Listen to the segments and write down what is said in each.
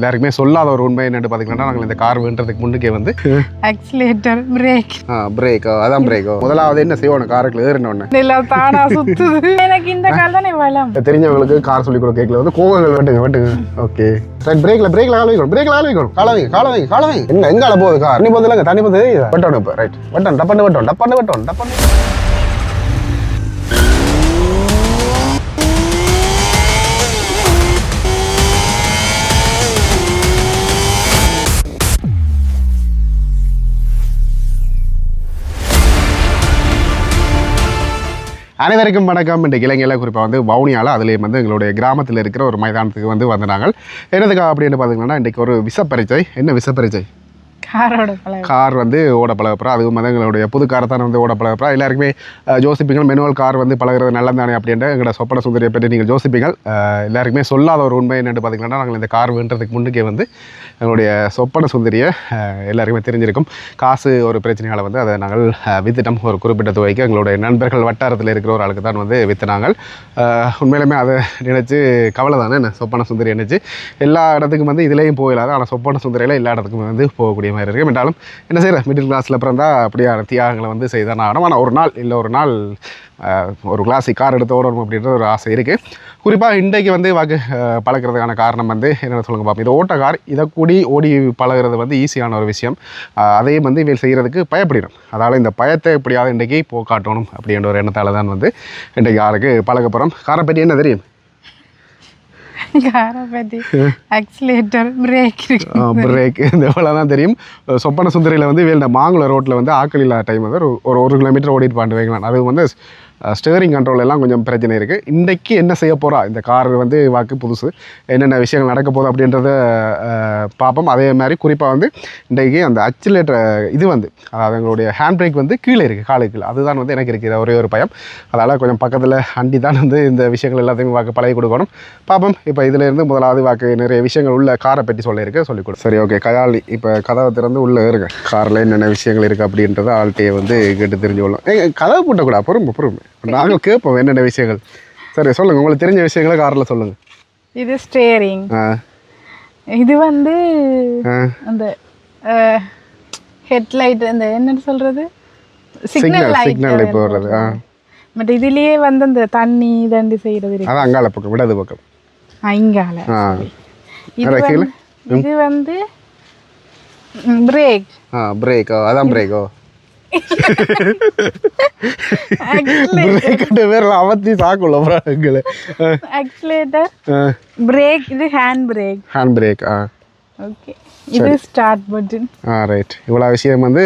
எல்லாருக்குமே சொல்லாத ஒரு உண்மை என்னன்னு பாத்தீங்கன்னா நாங்கள் இந்த கார் வேண்டதுக்கு முன்னுக்கே வந்து ஆக்சிலேட்டர் பிரேக் பிரேக்கோ அதான் பிரேக்கோ முதலாவது என்ன செய்வோம் காருக்குள்ள ஏறினோன்னு இல்ல தானா சுத்துது எனக்கு இந்த கார் தானே வளம் தெரிஞ்சவங்களுக்கு கார் சொல்லி கொடுக்க கேட்கல வந்து கோவங்கள் வெட்டுங்க ஓகே ரைட் பிரேக்ல கால வைக்கணும் கால வைங்க என்ன எங்கால போகுது கார் தண்ணி போதில்லைங்க தண்ணி போது வெட்டணும் இப்போ ரைட் வெட்டணும் டப்பன்னு அனைவருக்கும் வணக்கம். இன்றைக்கு இளைஞர்கள் குறிப்பாக வந்து வவுனியாவில் அதுலேயும் வந்து எங்களுடைய கிராமத்தில் இருக்கிற ஒரு மைதானத்துக்கு வந்து வந்தாங்க. என்னதுக்கா அப்படின்னு பார்த்தீங்கன்னா இன்றைக்கி ஒரு விசப்பரிச்சை. என்ன விசப்பரிச்சை? கார் வந்து ஓட பழகப்புறா. அதுவும் வந்து எங்களுடைய புது காரை தான் வந்து ஓட பழகப்புறா. எல்லாருக்குமே யோசிப்பீங்க மெனுவல் கார் வந்து பழகிறது நல்லதானே அப்படின்ட்டு எங்களோட சொப்பன சுந்தரியை பற்றி நீங்கள் யோசிப்பீங்க. எல்லாருக்குமே சொல்லாத ஒரு உண்மை என்னென்னு பார்த்தீங்கன்னா நாங்கள் இந்த கார் வேண்டதுக்கு முன்னுக்கே வந்து எங்களுடைய சொப்பன சுந்தரியை எல்லாருக்குமே தெரிஞ்சிருக்கும். காசு ஒரு பிரச்சனையால் வந்து அதை நாங்கள் வித்துட்டோம். ஒரு குறிப்பிட்ட துவைக்கு எங்களுடைய நண்பர்கள் வட்டாரத்தில் இருக்கிற ஒரு ஆளுக்கு தான் வந்து விற்றுனாங்க. உண்மையிலுமே அதை நினச்சி கவலை தானே என்ன சொப்பன சுந்தரி நினச்சி எல்லா இடத்துக்கும் வந்து இதுலேயும் போயிடாது. ஆனால் சொப்பன சுந்தரியில் எல்லா இடத்துக்கும் வந்து போகக்கூடிய மாதிரி இருக்குது. என்றாலும் என்ன செய்யற மிடில் கிளாஸில் பிறந்தா அப்படியான தியாகங்களை வந்து செய்தான் ஆகணும். ஆனால் ஒரு நாள் ஒரு கிளாஸிக் கார் எடுத்து ஓடணும் அப்படின்ற ஒரு ஆசை இருக்குது. குறிப்பாக இன்றைக்கு வந்து பழக்கிறதுக்கான காரணம் வந்து என்ன சொல்லுங்க பார்ப்போம். இது ஓட்ட கார் இதை கூடி ஓடி பழகிறது வந்து ஈஸியான ஒரு விஷயம். அதையும் வந்து இவள் செய்கிறதுக்கு பயப்படிடும். அதனால் இந்த பயத்தை எப்படியாவது இன்றைக்கி போக்காட்டணும் அப்படின்ற ஒரு எண்ணத்தால் தான் வந்து இன்றைக்கு காருக்கு பழக போகிறோம். காரை பற்றி என்ன தெரியும்? காரை பற்றி ஆக்சிலேட்டர் பிரேக் இந்த இவ்வளோ தான் தெரியும். சொப்பன சுந்தரியில் வந்து இந்த மாங்குளம் ரோட்டில் வந்து ஆக்கள் இல்லாத டைம் வந்து ஒரு கிலோமீட்டர் ஓடிட்டு பாட்டு வைக்கலாம். அது வந்து ஸ்டேரிங் கண்ட்ரோல் எல்லாம் கொஞ்சம் பிரச்சனை இருக்குது. இன்றைக்கி என்ன செய்ய போகிறா இந்த கார் வந்து வாக்கு புதுசு என்னென்ன விஷயங்கள் நடக்க போகுது அப்படின்றத பார்ப்போம். அதே மாதிரி குறிப்பாக வந்து இன்றைக்கி அந்த ஆக்சிலேட்டர் இது வந்து அதாவது எங்களுடைய ஹேண்ட் பிரேக் வந்து கீழே இருக்குது காலுக்கு. அதுதான் வந்து எனக்கு இருக்கிற ஒரே ஒரு பயம். அதனால் கொஞ்சம் பக்கத்தில் அண்டி தான் வந்து இந்த விஷயங்கள் எல்லாத்தையும் வாக்கு பழகி கொடுக்கணும். பார்ப்போம். இப்போ இதிலேருந்து முதலாவது வாக்கு நிறைய விஷயங்கள் உள்ள காரை பற்றி சொல்லிக் கொடு. சரி ஓகே கயாலி இப்போ கதவை திறந்து உள்ளே இருங்க. காரில் என்னென்ன விஷயங்கள் இருக்குது அப்படின்றத ஆள்கிட்டையே வந்து கேட்டு தெரிஞ்சு கொள்ளலாம். கதவை போட்டக்கூடாது பொறுமை நாங்கள் கேட்போம் என்னென்ன விஷயங்கள். சரி சொல்லுங்கள் உங்களுக்கு தெரிஞ்ச விஷயங்களை காரில் சொல்லுங்கள். இது ஸ்டேரிங். இது வந்து அந்த ஹெட்லைட் அந்த என்ன சொல்கிறது சிக்னல் இப்போ வர்றது. பட் இதுலேயே வந்து அந்த தண்ணி தண்டி செய்கிறது அதான் அங்கால பக்கம் விடாது பக்கம் இங்கால. இது வந்து பிரேக் அதான் பிரேக்கோ பேர் அவத்தி சாக்குள்ள ஆக்சிலேட்டர் பிரேக். இது ஹேண்ட் பிரேக். ஓகே இது ஸ்டார்ட் பட்டன். ரைட். இவ்வளோ விஷயம் வந்து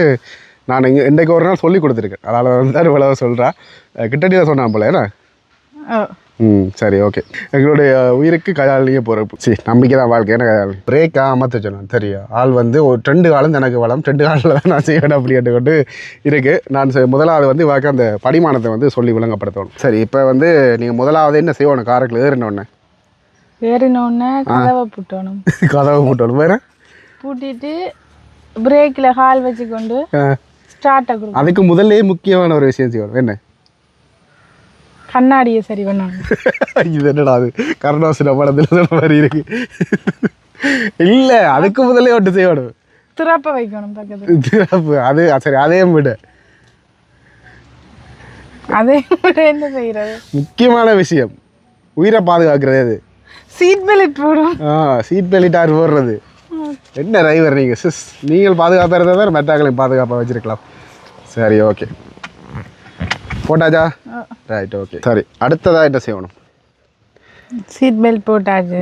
நான் இன்றைக்கு ஒரு நாள் சொல்லி கொடுத்துருக்கேன். அதனால் வந்து இவ்வளோ சொல்கிறா கிட்டடி சொன்னான் போல ஏன்னா. சரி ஓகே. எங்களுடைய உயிருக்கு கையாளியே போகிறப்போ சரி நம்பிக்கை தான் வாழ்க்கை. ஏன்னா கையாளி பிரேக்காக அமர்த்த சொன்னேன் தெரியும். ஆள் வந்து ஒரு 2 காலம் எனக்கு வளம் 2 காலில் தான் நான் செய்யணும் அப்படின்ட்டு கொண்டு இருக்குது. நான் முதலாவது வந்து வாக்க அந்த படிமானத்தை வந்து சொல்லி விளங்கப்படுத்தணும். சரி இப்போ வந்து நீங்கள் முதலாவது என்ன செய்யணும்? காருக்குள்ள ஏறினோடனே கதவை பூட்டணும். வேறு பூட்டிட்டு பிரேக்கில் கால் வச்சு கொண்டு ஸ்டார்ட் ஆகும். அதுக்கு முதல்ல முக்கியமான ஒரு விஷயம் செய்யணும். என்ன? கண்ணாடியை சரி பண்ணணும். இது என்னடா அது கருணாசின படத்தில் மாதிரி இருக்கு. இல்லை அதுக்கு முதல்ல ஒட்டு செய்யணும். திறப்ப வைக்கணும் பக்கத்தில். திறப்பு அது சரி அதையும் விட என்ன செய்யறது? முக்கியமான விஷயம் உயிரை பாதுகாக்கிறது. அது சீட் பெல்ட் போடும். சீட் பெல்ட் யார் போடுறது? என்ன டிரைவர் நீங்கள் நீங்கள் பாதுகாப்பாக தான் மெட்டாக்களையும் பாதுகாப்பாக வச்சுருக்கலாம். சரி ஓகே போட்டாச்சா? Right okay. சரி அடுத்ததாக என்ன செய்யணும்? சீட் பெல்ட் போட்டாச்சு.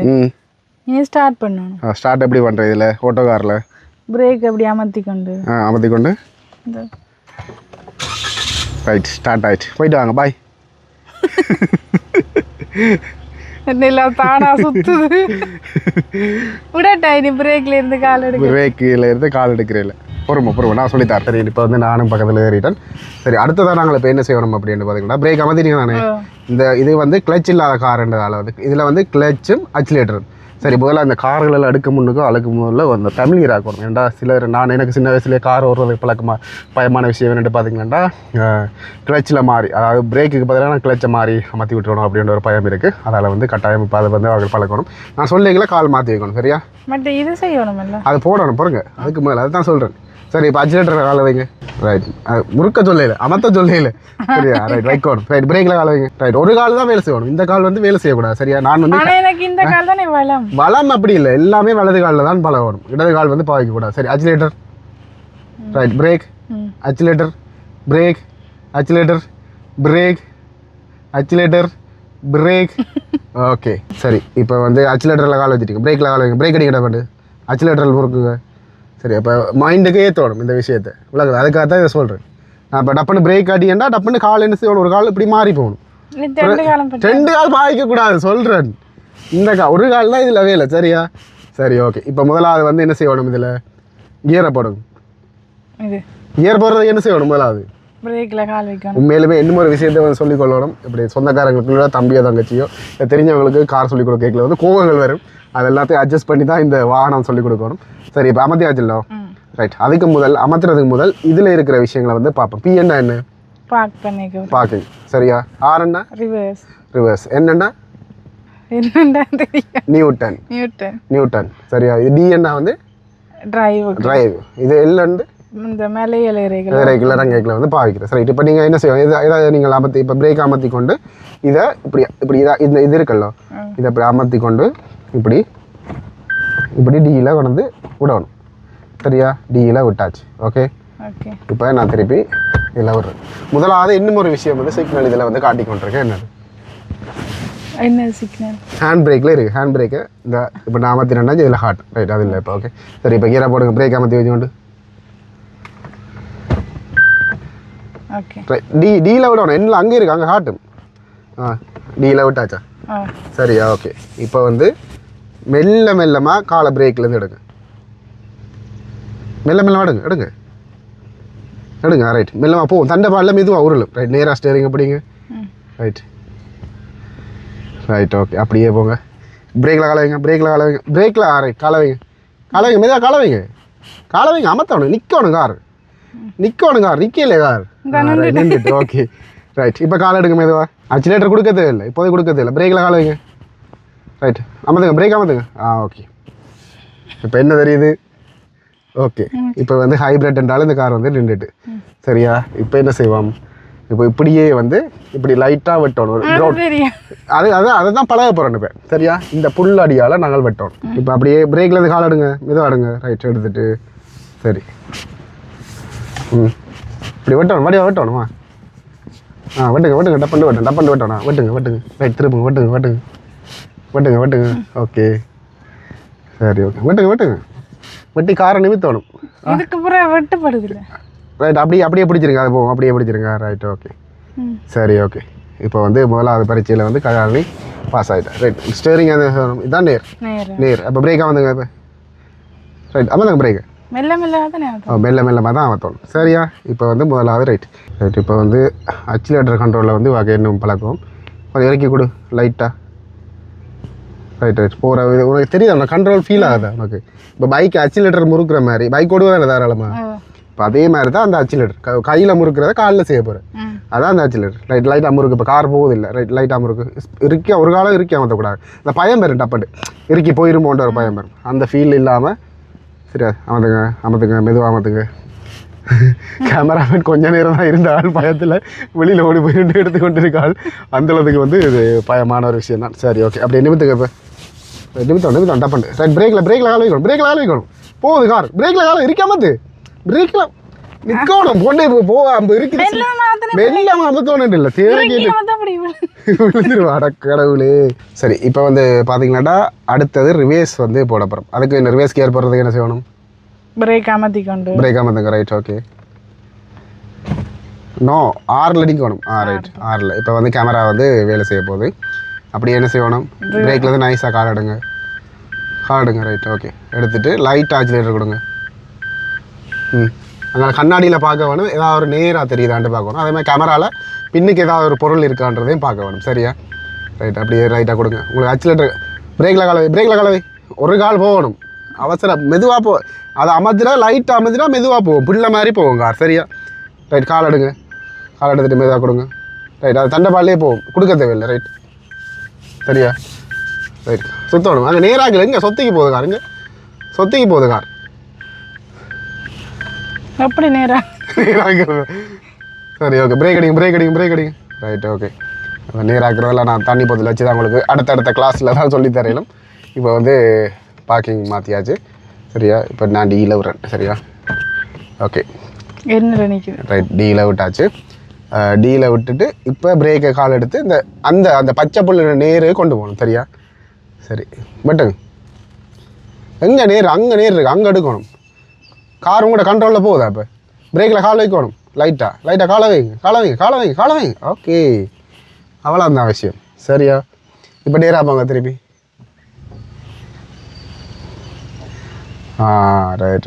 இனி ஸ்டார்ட் பண்ணணும். ஸ்டார்ட் எப்படி பண்ணுறது? இதில் ஓட்டோ காரில் பிரேக் எப்படி அமர்த்தி கொண்டு ரைட் ஸ்டார்ட் ஆயிடுச்சு. போயிட்டு வாங்க பாய். எல்லாம் தானா சுத்துது. விடட்டா இனி பிரேக்கில் இருந்து கால் எடுக்கிறேன். பொறுமை நான் சொல்லித்தரேன். சரி இப்போ வந்து நானும் பக்கத்தில் ஏறிட்டேன். சரி அடுத்ததான் நாங்கள் இப்போ என்ன செய்யணும் அப்படின்னு பார்த்தீங்கன்னா பிரேக் அமர்த்திட்டீங்க தானே. இது வந்து கிளச் இல்லாத கார்ன்றதால வந்து இதில் வந்து கிளச்சும் ஆக்சிலேட்டரும் சரி முதல்ல அந்த கார்கள் எல்லாம் அடுக்க முன்னுக்கும் அழுக்கு முதல்ல அந்த ஃபேமிலியர் ஆக்கணும். ஏன்டா சிலர் நான் எனக்கு சின்ன வயசுலேயே கார் ஓடுறது பயமான விஷயம் என்னென்னு பார்த்தீங்கன்னா கிளச்சில் மாறி, அதாவது பிரேக்குக்கு பதிலாக நான் கிளச்சை மாறி மாற்றி விட்டுறணும் அப்படின்ற ஒரு பயம் இருக்குது. அதனால் வந்து கட்டாயம் இப்போ அதை வந்து அவங்க பழக்கணும். நான் சொல்லிங்களா கால் மாற்றி வைக்கணும். சரியா? பட் இது செய்யணும் இல்லை, அது போடணும் பாருங்க. அதுக்கு மேலே அதுதான் சொல்கிறேன். சரி இப்போ அக்சிலேட்டர் காலை வைங்க. ரைட், முறுக்க சொல்லல, அமர்த்த சொல்லல. சரியா? ரைட், வைக்கணும். ரைட், பிரேக்கில் காலை வைங்க. ரைட், ஒரு கால் தான் வேலை செய்யணும், இந்த கால் வந்து வேலை செய்யக்கூடாது. சரியா? நான் வந்து எனக்கு இந்த கால் தானே வளம் அப்படி இல்லை, எல்லாமே வலது காலில் தான் பழகணும், இடது கால் வந்து பாவிக்கக்கூடாது. சரி, accelerator. Right, brake, accelerator, brake, accelerator, brake, accelerator, brake. Okay சரி, இப்போ வந்து அக்சிலேட்டரில் கால் வச்சுட்டீங்க, பிரேக்கில் கால் வைங்க. பிரேக் அடிக்கிட பண்ணு, அக்சிலேட்டரில் முறுக்குங்க. சரி, அப்போ மைண்டுக்கு ஏற்றணும் இந்த விஷயத்தை. விளக்குது? அதுக்காக தான் இதை சொல்கிறேன். நான் இப்போ டப்புன்னு பிரேக் அடிக்கண்டா டப்புன்னு கால் என்ன செய்யணும், ஒரு கால் இப்படி மாறி போகணும். 2 கால் பாய்க்கக்கூடாது சொல்கிறேன். இந்த ஒரு கால் தான் இதில் வேலை. சரியா? சரி ஓகே. இப்போ முதலாவது வந்து என்ன செய்யணும், இதில் கியரை போடணும். கியர் போடுறதுக்கு என்ன செய்யணும், முதலாவது பிரேக்கில் கால் வைக்கணும். உண்மையிலுமே இன்னும் ஒரு விஷயத்தை வந்து சொல்லிக்கொள்ளணும். இப்படி சொந்தக்காரங்களுக்குள்ள தம்பியோ தங்கச்சியோ தெரிஞ்சவங்களுக்கு கார் சொல்லிக் கொடுக்கல வந்து கோவங்கள் வரும். அது எல்லாத்தையும் அட்ஜஸ்ட் பண்ணி தான் இந்த வாகனம் சொல்லிக் கொடுக்கணும். சரி, இப்போ அமர்த்தியாச்சுல்லோ. ரைட், அதுக்கு முதல் அமர்த்துறதுக்கு முதல் இதில் இருக்கிற விஷயங்களை வந்து பார்ப்போம். பி என்ன பார்க்கிங். சரியா? ஆர் என்ன ரிவர்ஸ். என்னென்னா நியூட்டன். சரியா? இது டி என்ன வந்து டிரைவ். இது எல் வந்து இந்த மேலே இறங்கில வந்து பாவிக்கிறேன். சரி, இப்போ நீங்கள் என்ன செய்வோம், இதை நீங்கள் அமர்த்தி இப்போ பிரேக் அமர்த்தி கொண்டு இதை இப்படி இதாக இந்த இது இருக்குல்லோ, இதை இப்படி அமர்த்தி கொண்டு இப்படி டியில் கொண்டு விடணும். சரியா? டியில் விட்டாச்சு. ஓகே. இப்போ நான் திருப்பி இதில் விடுறேன். முதலாவது இன்னும் ஒரு விஷயம் வந்து சிக்னல் இதில் வந்து காட்டி கொண்டிருக்கேன். என்ன சிக்னல்? ஹேண்ட் பிரேக்கில் இருக்குது. ஹேண்ட் பிரேக்கு இந்த இப்போ நான் அமர்த்தினேன்னா இதில் ஹார்ட். ரைட், அது இல்லை. இப்போ ஓகே. சரி, இப்போ கீரை போடுங்க. பிரேக் அமர்த்தி வச்சு கொண்டு டியில் விடணும். என்ன அங்கே இருக்கு, அங்கே ஹார்ட்டு. டியில் விட்டாச்சா? சரியா? ஓகே. இப்போ வந்து மெல்லமாக காலை பிரேக்லேருந்து எடுங்க. மெல்ல எடுங்க. ரைட், மெல்லமாக போகும். தண்டை பாலில் மெதுவாக உருளும். ரைட், நேராக ஸ்டேரிங் பிடிங்க. Right okay. அப்படியே போங்க. பிரேக்கில் காலை வைங்க. பிரேக்கில் ரைட், காலை வைங்க. மெதுவாக காலை வைங்க. அமர்த்தணும். நிற்கணும் கார். நிற்கல கார். நின்றுட்டு. Okay right. இப்போ காலை எடுங்க மெதுவாக. அக்சிலேட்டர் கொடுக்க தேவையில்லை, இப்போதைக்கு கொடுக்க தேவையில்லை. பிரேக்கில் காலை வைங்க. ரைட், அமர்த்துங்க. பிரேக் அமர்த்துங்க. ஓகே. இப்போ என்ன தெரியுது? ஓகே. இப்போ வந்து ஹைப்ரிட் என்றாலும் இந்த கார் வந்து நின்றுட்டு. சரியா? இப்போ என்ன செய்வோம், இப்போ இப்படியே வந்து இப்படி லைட்டாக வெட்டணும். அதை தான் பழக போகிறோம் இப்போ. சரியா? இந்த புல் அடியால் நாங்கள் வெட்டணும். இப்போ அப்படியே பிரேக்லேருந்து கால் எடுங்க, மெதுவாக எடுங்க. ரைட், எடுத்துட்டு சரி. இப்படி வெட்டணுமா? வெட்டுங்க. டப்பண்டு வெட்டணும். வெட்டுங்க. ரைட், திருப்புங்க. வெட்டுங்க. ஓகே சரி. ஓகே, வெட்டுங்க. வெட்டி காரை நிமித்தணும். இதுக்கு பிறகு வெட்டப்படுது. ரைட், அப்படியே பிடிச்சிருங்க. அது போகும். அப்படியே பிடிச்சிருங்க. ரைட் ஓகே சரி. ஓகே. இப்போ வந்து முதலாவது பரீட்சையில் வந்து கல்யாணி பாஸ் ஆகிட்டேன். ரைட், ஸ்டேரிங் இதான் நேர். அப்போ பிரேக்காக வந்துங்க. இப்போ ரைட், அமர்ந்துங்க. பிரேக்கு மெல்லமாக தான் அமர்த்தணும். சரியா? இப்போ வந்து முதலாவது ரைட். இப்போ வந்து அக்சிலேட்டர் கண்ட்ரோலில் வந்து வகை இன்னும் பழக்கம். கொஞ்சம் இறக்கி கொடு லைட்டாக. ரைட் போகிற இது உனக்கு தெரியுது, உனக்கு கண்ட்ரோல் ஃபீல் ஆகுது உனக்கு. இப்போ பைக் அக்சிலேட்டர் முறுக்கிற மாதிரி, பைக் ஓடுவதில்லை தாராளமாக. இப்போ அதே மாதிரி தான் அந்த அக்சிலேட்டர் கையில் முறுக்கிறத காலில் செய்ய போகிறேன். அதான் அந்த ஆக்சிலேட்டர். லைட்டாக முறுக்கு. இப்போ கார் போகுதில்லை. லைட்டாக முறுக்கு. ஒரு காலம் இறுக்கி அமர்த்தக்கூடாது. அந்த பயம் பெறும். டப்பட்டு இறுக்கி போயிருமோன்ற ஒரு பயம் பெறும். அந்த ஃபீல் இல்லாமல் சரியா அமர்த்துங்க. மெதுவாக அமர்த்துங்க. கேமராமேன் கொஞ்ச நேரம் தான் இருந்தால் பயத்தில் வெளியில் ஓடி போய் எடுத்துக்கொண்டு இருக்காள். அந்தளவுக்கு வந்து இது பயமான ஒரு விஷயம் தான். சரி ஓகே. அப்படியே நிமித்துங்க. இப்போ நிமித்தம் டப்பண்டு. ரைட், பிரேக்கில் கால வைக்கணும். போகுது கார். பிரேக்கில் காலம் இருக்காமத்து. பிரேக்கில் நிற்கணும். பொண்ணு இப்போ இருக்குது. வெள்ளாம அமர்த்தோன்னு இல்லை, தேவை கேட்டு விழுந்துருவா. கடவுளே. சரி, இப்போ வந்து பார்த்தீங்கன்னாடா அடுத்தது ரிவேஸ் வந்து போட போகிறோம். அதுக்கு இந்த ரிவேஸ் கேர் போடுறதுக்கு என்ன செய்யணும்? பிரேக் அமர்த்துங்க. Right okay. நோ, 6ல் அடிக்கணும். ரைட், 6ல். இப்போ வந்து கேமரா வந்து வேலை செய்ய போகுது. அப்படி என்ன செய்யணும்? பிரேக்கில் வந்து நைஸாக கால் எடுங்க. Right okay. எடுத்துகிட்டு லைட் ஆக்சிலேட்டர் கொடுங்க. அதனால் கண்ணாடியில் பார்க்க வேணும், ஏதாவது ஒரு நேராக தெரியுதான்ட்டு பார்க்கணும். அதே மாதிரி கேமராவில் பின்னுக்கு ஏதாவது ஒரு பொருள் இருக்கான்றதையும் பார்க்க வேணும். சரியா? ரைட், அப்படியே ரைட்டாக கொடுங்க. உங்களுக்கு ஆக்சிலேட்டர் பிரேக்கில் கலவை ஒரு கால் போகணும் அவசரம் மெதுவாக போ அதை அமர்த்தினா லைட்டாக அமர்த்தினா மெதுவாக போகும் பிள்ளை மாதிரி போகும் கார் சரியா ரைட் கால் எடுங்க கால் எடுத்துகிட்டு மெதுவாக கொடுங்க ரைட் அது தண்டைப்பாலே போகும் கொடுக்க தேவையில்லை ரைட் சரியா ரைட் சுற்றணும் அங்கே நேராகல இங்கே சொத்திக்கு போகுது கார் இங்கே சொத்திக்கு போகுது கார் அப்படி நேராக சரி ஓகே பிரேக் அடிங்க ரைட் ஓகே நேராக்கிறதெல்லாம் நான் தண்ணி போதில் வச்சு தான் உங்களுக்கு அடுத்தடுத்த கிளாஸில் தான் சொல்லி தரையிலும் இப்போ வந்து பார்க்கிங் மாற்றியாச்சு சரியா இப்போ நான் டீயில் விட்றேன் சரியா ஓகே என்ன நினைக்குது ரைட் டீயில் விட்டாச்சு டீயில் விட்டுட்டு இப்போ பிரேக்கை கால் எடுத்து இந்த அந்த அந்த பச்சை புல்லு நேரு கொண்டு போகணும் சரியா சரி பட்டுங்க எங்கே நேர் அங்கே நேர் இருக்குது அங்கே எடுக்கணும் கார் உங்களோட கண்ட்ரோலில் போகுதா இப்போ பிரேக்கில் கால் வைக்கணும் லைட்டாக காலை வைங்க ஓகே அவ்வளோ அந்த அவசியம் சரியா இப்போ நேராக போங்க திருப்பி ரைட்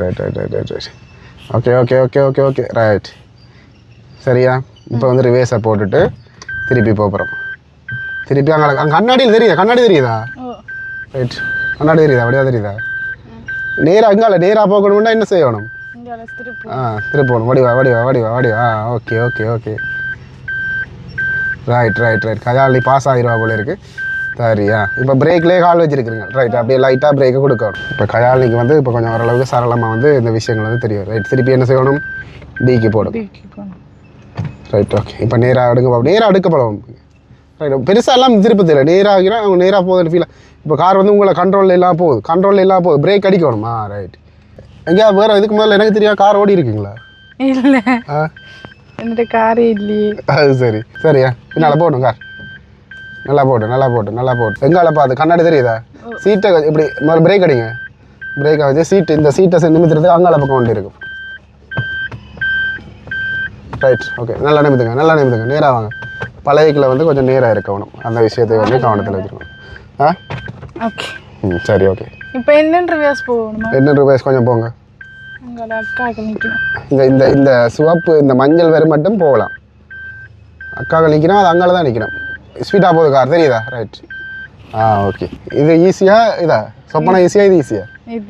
ஓகே ரைட் சரியா இப்போ வந்து ரிவேர்ஸை போட்டுட்டு திருப்பி போகிறோம் திருப்பி அங்கே கண்ணாடியில் தெரியுதா ரைட் கண்ணாடி தெரியுதா அப்படியா தெரியுதா நேராக போகணும்னா என்ன செய்யணும் திருப்பணும் வடிவா ஓகே ரைட் கஜாலி பாஸ் ஆகிடுவா போல இருக்கு சரியா இப்போ பிரேக்லேயே கால் வச்சிருக்கிறீங்க ரைட் அப்படியே லைட்டாக பிரேக்கை கொடுக்கணும் இப்போ கஜாலிக்கு வந்து இப்போ கொஞ்சம் ஓரளவுக்கு சரளமாக வந்து இந்த விஷயங்கள் வந்து தெரியும் ரைட் திருப்பி என்ன செய்யணும் டிக்கு போடும் ரைட் ஓகே இப்போ நேராக அடுக்க போகலாம் ரைட் பெருசாக எல்லாம் திருப்பி தெரியல நேராகினா அவங்க நேராக போகுதுன்னு ஃபீல் இப்போ கார் வந்து உங்களை கண்ட்ரோலில் இல்லாமல் போகுது பிரேக் அடிக்கணுமா ரைட் எங்கேயா வேறு இதுக்கு முதல்ல எனக்கு தெரியாது கார் ஓடி இருக்குங்களா இல்லை என்னோட காரே இல்லையே அது சரியா பின்னால் போடணும் கார் நல்லா போட்டு எங்கால பார்த்து கண்ணாடி தெரியுதா சீட்டை இப்படி முதல்ல பிரேக் அடிங்க பிரேக்கை வச்சு இந்த சீட்டை நிமித்துறதுக்கு அங்கால பக்கம் வண்டி இருக்கும் ரைட் ஓகே நல்லா நிமித்துங்க நேராக வாங்க பழையக்கில் வந்து கொஞ்சம் நேராக இருக்கணும் அந்த விஷயத்தை வந்து கவனத்தில் வச்சுக்கணும் ஓகே சரி ஓகே இப்போ என்ன ரிவர்ஸ் போகணும் என்ன ரிவர்ஸ் கொஞ்சம் போங்க இந்த சிவப்பு இந்த மஞ்சள் வேறு மட்டும் போகலாம் அக்காக்கள் நிற்கணும் அது அங்கால தான் நிற்கணும் ஸ்பீடாக போகுது கார் தெரியுதா ரைட் ஓகே இது ஈஸியாக இதா சொப்பனா ஈஸியாக இது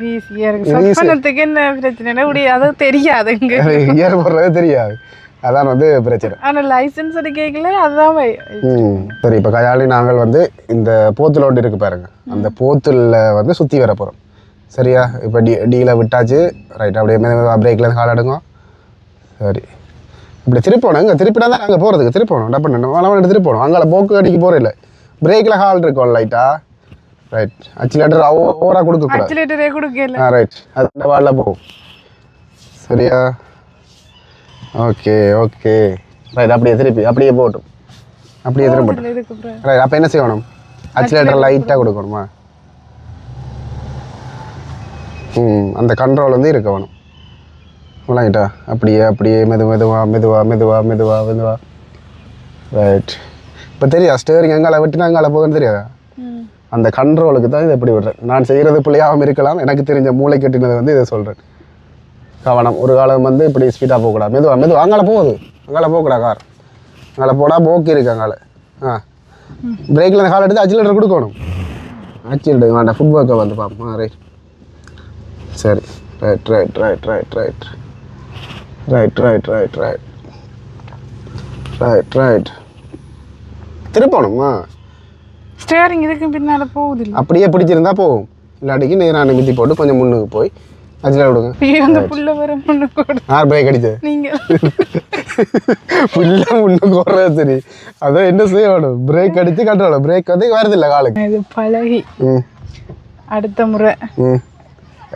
ஈஸியாக என்ன பிரச்சனை அது தெரியாது இயர் போடுறது தெரியாது அதான் வந்து பிரச்சனை ஆனால் லைசன்ஸ் எடுக்கல அதுதான் சரி இப்போ கயாலி நாங்கள் வந்து இந்த போத்தில் ஒன்று இருக்குது பாருங்க அந்த போத்தில் வந்து சுற்றி வர போகிறோம் சரியா இப்போ டீயில் விட்டாச்சு ரைட் அப்படியே பிரேக்கில் கால் எடுங்க சரி இப்படி திருப்பணும் இங்கே திருப்பினா தான் நாங்கள் போகிறதுக்கு திருப்பணும் டப்பு திருப்பணும் அங்கே போக்கு அடிக்க போகிற இல்லை பிரேக்கில் கால் இருக்கும் லைட்டாக ரைட் அச்சிலேட்டர் ஓவராக கொடுக்கக்கூடாது ரைட் அது வாலில் போகும் சரியா ஓகே ரைட் அப்படியே போட்டும் அப்படியே திரும்பட்டும் ரைட் அப்போ என்ன செய்யணும் அச்சிலேட்டர் லைட்டாக கொடுக்கணுமா அந்த கண்ட்ரோல் வந்து இருக்க வேணும் லைட்டா அப்படியே மெதுவா ரைட் இப்போ தெரியா ஸ்டேரிங் எங்கால விட்டுனா எங்கால போகுன்னு தெரியாதா அந்த கண்ட்ரோலுக்கு தான் இதை எப்படி விடுறேன் நான் செய்கிறது பிள்ளையாகவும் இருக்கலாம் எனக்கு தெரிஞ்ச மூளை கட்டினதை வந்து இதை சொல்கிறேன் கவனம் ஒரு காலம் வந்து இப்படி ஸ்பீடாக போகக்கூடாது மெதுவா அங்கால போகக்கூடாது கார் அங்கால போனால் போக்கு இருக்கு அங்கால பிரேக்கில் அந்த கால் எடுத்து அச்சிலேட்டர் கொடுக்கணும் அச்சிலேட்டர் வேண்டாம் ஃபுட் ஒர்க்கை வந்து பார்ப்போம் ரைட் சரி ரைட் திருப்பணுமா ஸ்டேரிங் இதுக்கு பின்னால போகுது அப்படியே பிடிச்சிருந்தா போகும் இல்லாட்டிக்கு நேராக நிமித்தி போட்டு கொஞ்சம் முன்னுக்கு போய் அதில் விடுங்க பிரேக் அடிச்சது நீங்கள் புள்ள முன்னுக்கு வர்றது சரி அதான் என்ன செய்யணும் பிரேக் அடிச்சு கட்டுறோம் பிரேக் வந்து வருது இல்லை காலுக்கு இது பழகி அடுத்த முறை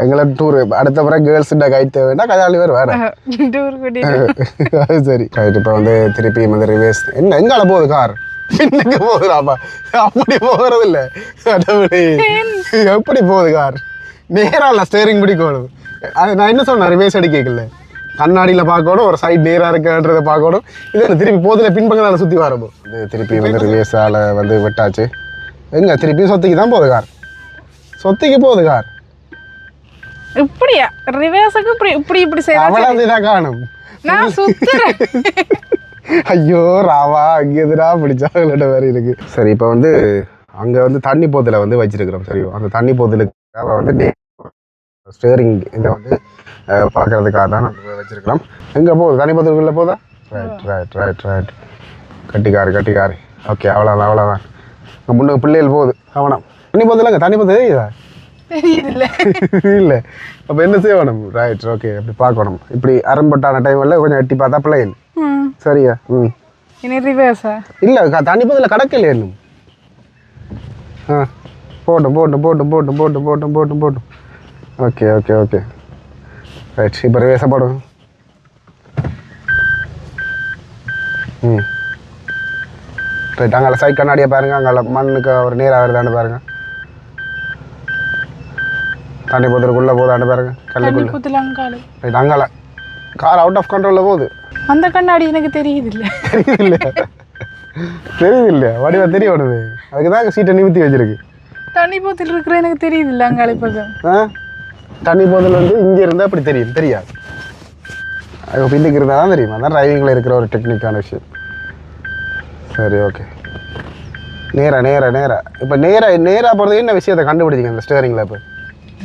எங்களை டூரு அடுத்த முறை கேர்ள்ஸ்கிட்ட கைட்டு வேண்டாம் கஜாலி பேர் வேற அது சரி ரைட் இப்போ வந்து திருப்பி வந்து ரிவேஸ் என்ன எங்கால போகுது கார் பின்னுக்கு போகுதுடாப்பா அப்படி போகிறது இல்லை எப்படி போகுது கார் நேராக இல்லை ஸ்டேரிங் பிடிக்கணும் அது நான் என்ன சொன்னேன் ரிவேஸ் அடிக்கல கண்ணாடியில் பார்க்கணும் ஒரு சைட் நேராக இருக்குன்றதை பார்க்கணும் இது திருப்பி போதில் பின்பக்கத்தால் சுற்றி வரப்போ இது திருப்பி வந்து ரிவேஸால் வந்து விட்டாச்சு எங்க திருப்பி சொத்திக்கு தான் போகுது கார் சொத்திக்கு போகுது கார் இப்படியா ரிவர்ஸுக்கு இப்படி செய்யலாம் அவ்வளவுதான் காணும் நான் சுத்துறேன் ஐயோ ராவா அங்கே எதுனா பிடிச்சாங்களோட மாதிரி இருக்கு சரி இப்போ வந்து அங்கே வந்து தண்ணி போத்தில் வந்து வச்சிருக்கிறோம் சரி அந்த தண்ணி போத்தில் அவள் வந்து ஸ்டேரிங் இதை வந்து பார்க்கறதுக்காக தான் நம்ம வச்சுருக்கலாம். எங்கே போகுது? தனிப்பத்திற்குள்ளே போதா? Right right right right. கட்டிக்காரு ஓகே, அவ்வளோதான். முன்னுக்கு பிள்ளைகள் போகுது கவனம். தனிப்பத்திலங்க தனிப்பத்து இல்லை, அப்போ என்ன செய்யணும்? ரைட் ஓகே, அப்படி பார்க்கணும். இப்படி அரம்பட்டான டைமில் கொஞ்சம் எட்டி பார்த்தா பிள்ளைகள் சரியா? இல்லை தனிப்பத்தில் கடக்கல இன்னும். போட்டும். Okay right. இப்போ ரிவேசப்படும். ரைட். அங்கே சைட் கண்ணாடியை பாருங்கள், அங்கே மண்ணுக்கு ஒரு நேராக வருதான்னு பாருங்கள். தண்ணி போத்துக்குள்ளே போதான்னு பாருங்க. கல்லுக்குள்ள ரைட். அங்கால கார் அவுட் ஆஃப் கண்ட்ரோலில் போகுது. அந்த கண்ணாடி எனக்கு தெரியுது இல்லையா வடிவா தெரிய வருது. அதுக்கு தான் சீட்டை நிமித்தி வச்சிருக்கு. தண்ணி போத்தில் இருக்கிற எனக்கு தெரியுது இல்லை அங்காளி பக்கம். தண்ணி போதில் வந்து இங்கே இருந்தால் அப்படி தெரியாது. அது பின்னுக்கு இருந்தால் தான் தெரியும். அதான் டிரைவிங்கில் இருக்கிற ஒரு டெக்னிக்கான விஷயம். சரி ஓகே. நேராக இப்போ நேராக போகிறதுக்கு என்ன விஷயத்தை கண்டுபிடிச்சிங்க இந்த ஸ்டேரிங்கில்? இப்போ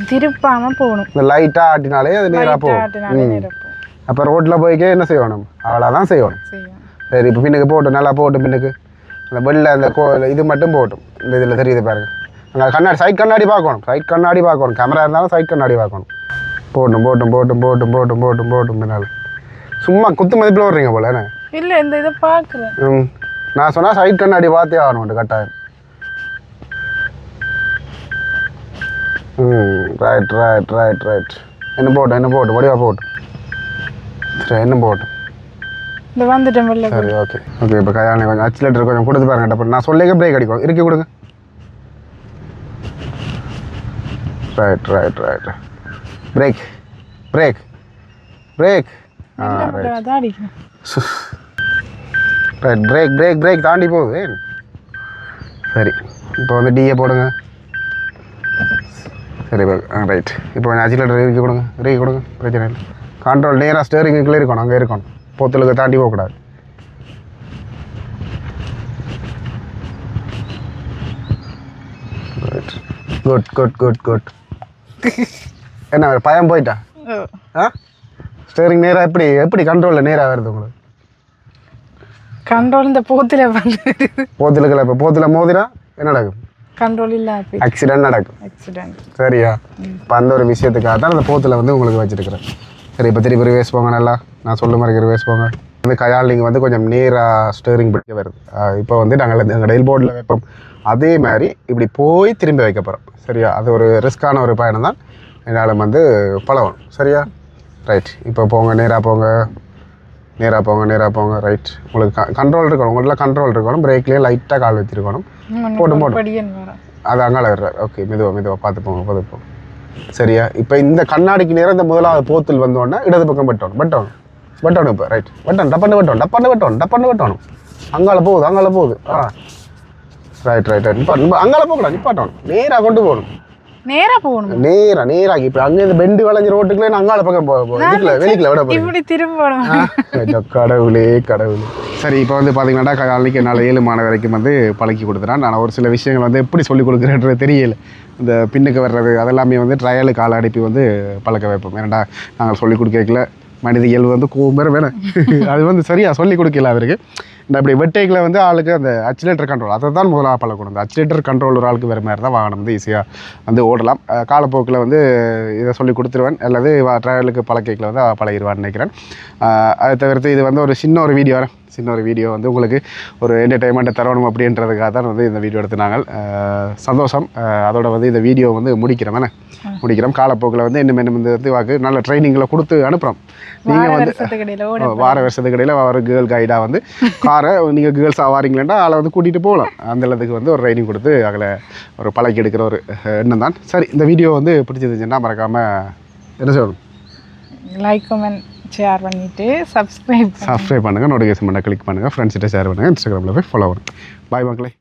திருப்பாமல் போகணும். இந்த லைட்டாக ஆட்டினாலே அது நேராக போகும். அப்போ ரோட்டில் போய்க்கே என்ன செய்யணும்? அவ்வளோதான் செய்யணும். சரி, இப்போ பின்னுக்கு போட்டும், நல்லா போட்டும். பின்னுக்கு அந்த வெள்ளை அந்த இது மட்டும் போட்டும். இந்த இதில் தெரியுது பாருங்க. அங்கே கண்ணாடி சைட் கண்ணாடி பார்க்கணும். கேமரா இருந்தாலும் சைட் கண்ணாடி பார்க்கணும். போட்டும். பின்னால் சும்மா குத்து மதிப்பில் வர்றீங்க போல என்ன? இல்லை, இந்த இதை பார்க்குறேன். நான் சொன்னால் சைட் கண்ணாடி பார்த்தே ஆகணும் கட்டாயம். ரைட். என்ன போட்டும் வடிவா போட்டும். சரி, என்ன போட்டும். இந்த வந்துட்டேன். சரி ஓகே. இப்போ கையாளி கொஞ்சம் அச்சிலேட்டர் கொஞ்சம் கொடுத்து பாருங்க. அப்புறம் நான் சொல்லிக்க பிரேக் அடிக்கும் இறுக்கி கொடுங்க. ரைட். பிரேக். ரைட். பிரேக் தாண்டி போகுது. சரி, இப்போ வந்து டிஏ போடுங்க. சரி ரைட். இப்போ கொஞ்சம் அச்சிலேட்டர் இறுக்கி கொடுங்க. பிரச்சனை இல்லை. கண்ட்ரோல் நேராக ஸ்டேரிங்குள்ளே இருக்கணும். அங்கே இருக்கணும். போத்தலுக்கு தாண்டி போகக்கூடாது. குட். என்ன பயம் போயிட்டா? ஸ்டேரிங் நேராக எப்படி கண்ட்ரோலில் நேராக வருது உங்களுக்கு? கண்ட்ரோல் இந்த போத்தில் போத்தலுக்குள்ள இப்போ போத்தில் மோதினா என்ன நடக்கும்? கண்ட்ரோல் இல்லை, ஆக்சிடென்ட் நடக்கும். சரியா? இப்போ அந்த ஒரு விஷயத்துக்காக தான் அந்த போத்தில் வந்து உங்களுக்கு வச்சுருக்கிறேன். சரி, இப்போ திருப்பி ரிவேஸ் போங்க. நல்லா நான் சொல்ல மாதிரி ரிவேஸ் போங்க. வந்து கையால் நீங்கள் வந்து கொஞ்சம் நேராக ஸ்டேரிங் பிடிக்க வருது. இப்போ வந்து நாங்கள் எங்கள் டெயில் போர்டில் வைப்போம். அதே மாதிரி இப்படி போய் திரும்பி வைக்க போகிறோம். சரியா? அது ஒரு ரிஸ்க்கான ஒரு பயணம் தான். என்னால் வந்து பழகணும். சரியா? ரைட். இப்போ போங்க, நேராக போங்க. ரைட். உங்களுக்கு கண்ட்ரோல் இருக்கணும். உங்கள்கிட்ட கண்ட்ரோல் இருக்கணும். பிரேக்லேயே லைட்டாக கால் வச்சுருக்கணும். போட்டு அது அங்கால வர்றாரு. ஓகே, மெதுவாக பார்த்து போங்க. சரியா? இப்போ இந்த கண்ணாடிக்கு நேரம் இந்த முதலாவது போத்தில் வந்தோடனே இடது பக்கம் பட்டணும். இப்போ ரைட். டப்பன்னு வெட்டணும். அங்கால போகுது. ரைட். அங்கால போகக்கூடாது, நிப்பாட்டணும். நேராக கொண்டு போகணும். நேராக இப்போ அங்கே இந்த பெண்டு வளைஞ்ச ரோட்டுக்குள்ளே அங்கால பக்கம் வெளிக்கில் விட போகிறேன். கடவுளே. சரி, இப்போ வந்து பார்த்தீங்கன்னா காலைக்கு என்னால் 7 மாணவர் வரைக்கும் வந்து பழக்கி கொடுத்துறேன். நான் ஒரு சில விஷயங்கள் வந்து எப்படி சொல்லிக் கொடுக்குறேன்றது தெரியல. இந்த பின்னுக்கு வர்றது அதெல்லாமே வந்து ட்ரையலுக்கு ஆள் அனுப்பி வந்து பழக்க வைப்போம். ஏன்னா நாங்கள் சொல்லிக் கொடுக்கல மனித இயல்பு வந்து கோபம் வேணும். அது வந்து சரியாக சொல்லிக் கொடுக்கல அவருக்கு. இந்த அப்படி வெட்டைக்கில் வந்து ஆளுக்கு அந்த அச்சிலேட்டர் கண்ட்ரோல் அதை தான் முதலாக பழக்கணும். அந்த அச்சிலேட்டர் கண்ட்ரோல் ஒரு ஆளுக்கு வேறு மாதிரி தான் வாகனம் வந்து ஈஸியாக வந்து ஓடலாம். காலப்போக்கில் வந்து இதை சொல்லி கொடுத்துருவேன். அல்லது ட்ராவலுக்கு பழக்கைக்கில் வந்து பழகிடுவான்னு நினைக்கிறேன். அதை தவிர்த்து இது வந்து ஒரு சின்ன ஒரு வீடியோ வந்து உங்களுக்கு ஒரு என்டர்டைன்மெண்ட்டை தரணும் அப்படின்றதுக்காக தான் வந்து இந்த வீடியோ எடுத்து நாங்கள் சந்தோஷம். அதோட வந்து இந்த வீடியோ வந்து முடிக்கிறோம். காலப்போக்கில் வந்து இன்னும் வந்து வாக்கு நல்ல ட்ரைனிங்கில் கொடுத்து அனுப்புகிறோம். நீங்கள் வந்து வார வருஷத்துக்கு இடையில் ஒரு கேர்ள் கைடாக வந்து காரை நீங்கள் கேர்ள்ஸாக வாரீங்களேண்டா அதை வந்து கூட்டிகிட்டு போகலாம். அந்த இடத்துக்கு வந்து ஒரு ட்ரைனிங் கொடுத்து அதில் ஒரு பழக்கி எடுக்கிற ஒரு எண்ணம் தான். சரி, இந்த வீடியோ வந்து பிடிச்சிருந்துச்சுன்னா மறக்காமல் என்ன சொல்லணும்? லைக், கமெண்ட், ஷேர் பண்ணிவிட்டு சப்ஸ்கிரைப் பண்ணுங்கள். நோட்டிஃபிகேஷன் பண்ண கிளிக் பண்ணுங்கள். ஃப்ரெண்ட்ஸ்கிட்ட ஷேர் பண்ணுங்கள். இன்ஸ்டாகிராமில் போய் ஃபாலோ பண்ணுங்கள். பாய் மக்களே.